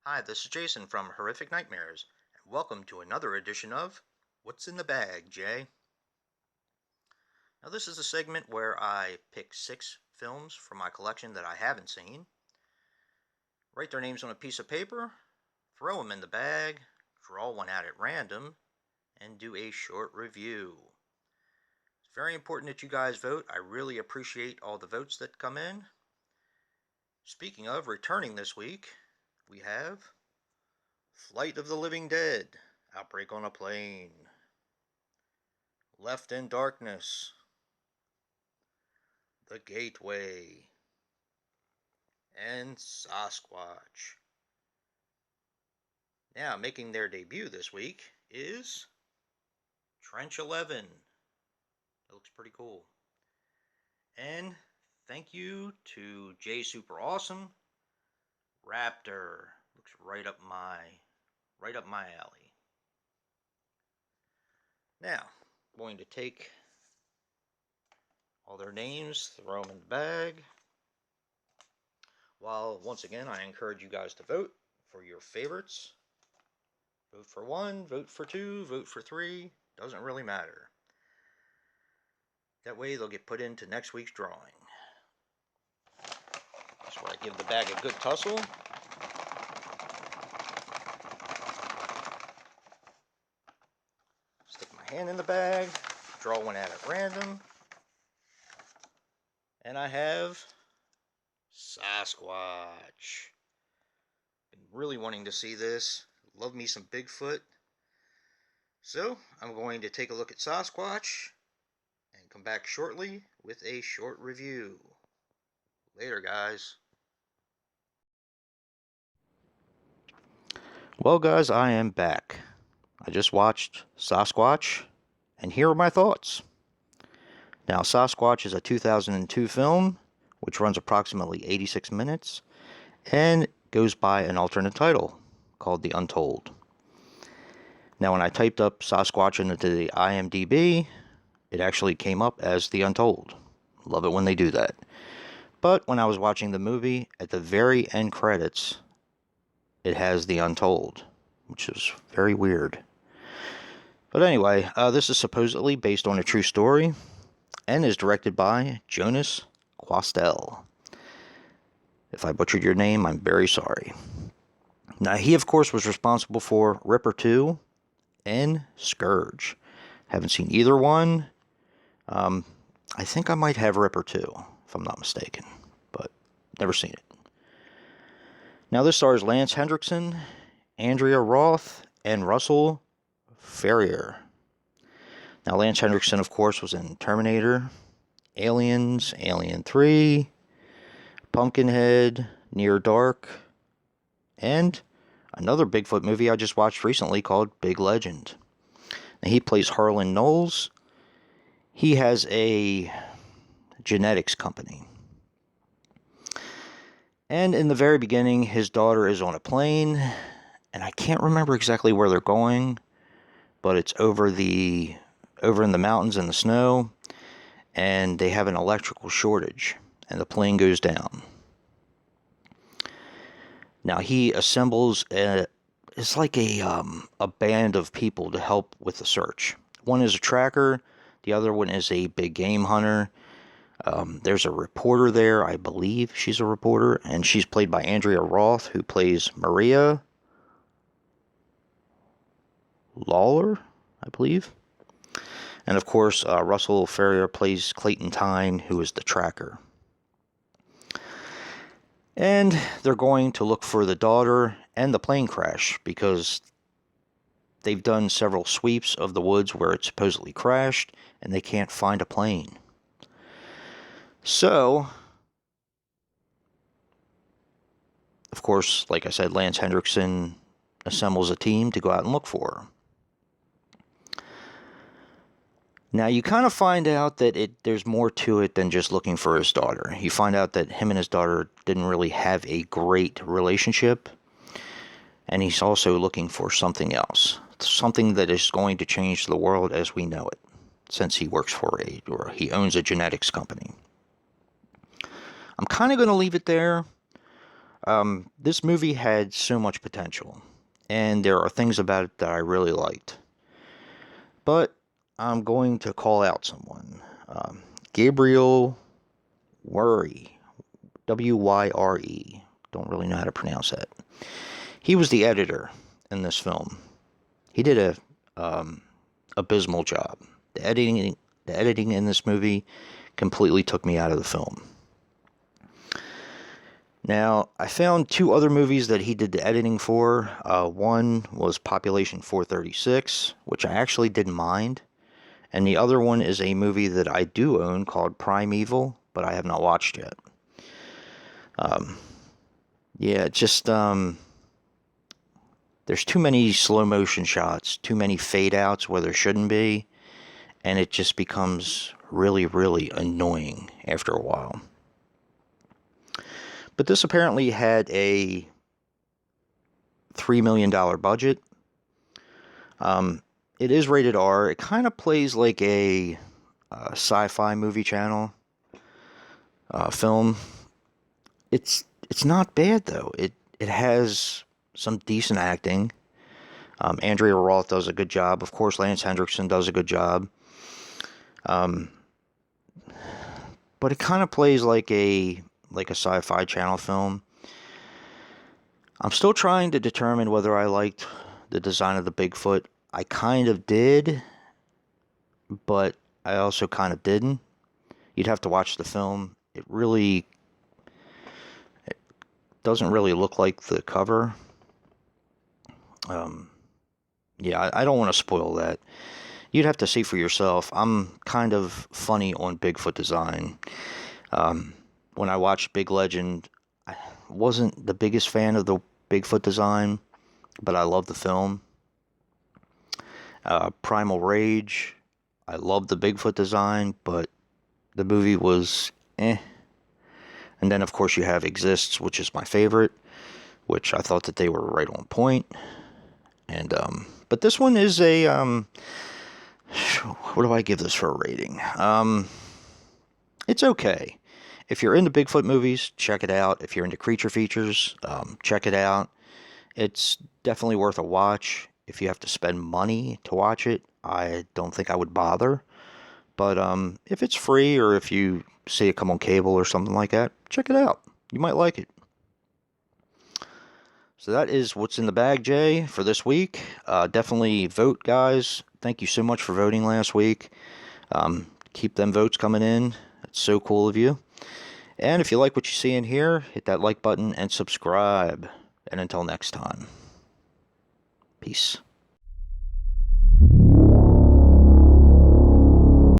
Hi, this is Jason from Horrific Nightmares, and welcome to another edition of What's in the Bag, Jay? Now, this is a segment where I pick 6 films from my collection that I haven't seen, write their names on a piece of paper, throw them in the bag, draw one out at random, and do a short review. It's very important that you guys vote. I really appreciate all the votes that come in. Speaking of returning this week, we have Flight of the Living Dead, Outbreak on a Plane, Left in Darkness, The Gateway, and Sasquatch. Now, making their debut this week is Trench 11. That looks pretty cool. And thank you to Jay Super Awesome. Raptor looks right up my alley. Now, I'm going to take all their names, throw them in the bag. While once again, I encourage you guys to vote for your favorites. Vote for 1, vote for 2, vote for 3. Doesn't really matter. That way they'll get put into next week's drawing. That's where I give the bag a good tussle. Stick my hand in the bag, draw one out at random. And I have Sasquatch. Been really wanting to see this. Love me some Bigfoot. So, I'm going to take a look at Sasquatch and come back shortly with a short review. Later, guys. Well, guys, I am back. I just watched Sasquatch, and here are my thoughts. Now, Sasquatch is a 2002 film, which runs approximately 86 minutes, and goes by an alternate title called The Untold. Now, when I typed up Sasquatch into the IMDb, it actually came up as The Untold. Love it when they do that. But when I was watching the movie, at the very end credits, it has The Untold, which is very weird. But anyway, this is supposedly based on a true story and is directed by Jonas Quastel. If I butchered your name, I'm very sorry. Now, he, of course, was responsible for Ripper 2 and Scourge. Haven't seen either one. I think I might have Ripper 2, if I'm not mistaken, but never seen it. Now, this stars Lance Hendrickson, Andrea Roth, and Russell Ferrier. Now, Lance Hendrickson, of course, was in Terminator, Aliens, Alien 3, Pumpkinhead, Near Dark, and another Bigfoot movie I just watched recently called Big Legend. Now, he plays Harlan Knowles. He has a genetics company. And in the very beginning, his daughter is on a plane, and I can't remember exactly where they're going, but it's over in the mountains in the snow, and they have an electrical shortage, and the plane goes down. Now, he assembles it's like a band of people to help with the search. One is a tracker, the other one is a big game hunter. There's a reporter there, I believe she's a reporter, and she's played by Andrea Roth, who plays Maria Lawler, I believe. And of course, Russell Ferrier plays Clayton Tyne, who is the tracker. And they're going to look for the daughter and the plane crash because they've done several sweeps of the woods where it supposedly crashed, and they can't find a plane. So, of course, like I said, Lance Hendrickson assembles a team to go out and look for her. Now, you kind of find out that there's more to it than just looking for his daughter. You find out that him and his daughter didn't really have a great relationship, and he's also looking for something else, something that is going to change the world as we know it, since he works for or he owns a genetics company. I'm kind of going to leave it there. This movie had so much potential, and there are things about it that I really liked. But I'm going to call out someone. Gabriel Wyre. Wyre. Don't really know how to pronounce that. He was the editor in this film. He did a abysmal job. The editing in this movie completely took me out of the film. Now, I found two other movies that he did the editing for. One was Population 436, which I actually didn't mind. And the other one is a movie that I do own called Primeval, but I have not watched yet. Yeah, just, there's too many slow motion shots, too many fade outs where there shouldn't be, and it just becomes really, really annoying after a while. But this apparently had a $3 million budget. It is rated R. It kind of plays like a sci-fi movie channel film. It's not bad though. It has some decent acting. Andrea Roth does a good job. Of course, Lance Henriksen does a good job. But it kind of plays like a sci-fi channel film. I'm still trying to determine whether I liked the design of the Bigfoot. I kind of did, but I also kind of didn't. You'd have to watch the film. It doesn't really look like the cover. Yeah, I don't want to spoil that. You'd have to see for yourself. I'm kind of funny on Bigfoot design. When I watched Big Legend, I wasn't the biggest fan of the Bigfoot design, but I love the film. Primal Rage, I love the Bigfoot design, but the movie was eh. And then, of course, you have Exists, which is my favorite, which I thought that they were right on point. And, but this one is a, what do I give this for a rating? It's okay. If you're into Bigfoot movies, check it out. If you're into creature features, check it out. It's definitely worth a watch. If you have to spend money to watch it, I don't think I would bother. But if it's free or if you see it come on cable or something like that, check it out. You might like it. So that is what's in the bag, Jay, for this week. Definitely vote, guys. Thank you so much for voting last week. Keep them votes coming in. It's so cool of you. And if you like what you see in here, hit that like button and subscribe. And until next time, peace.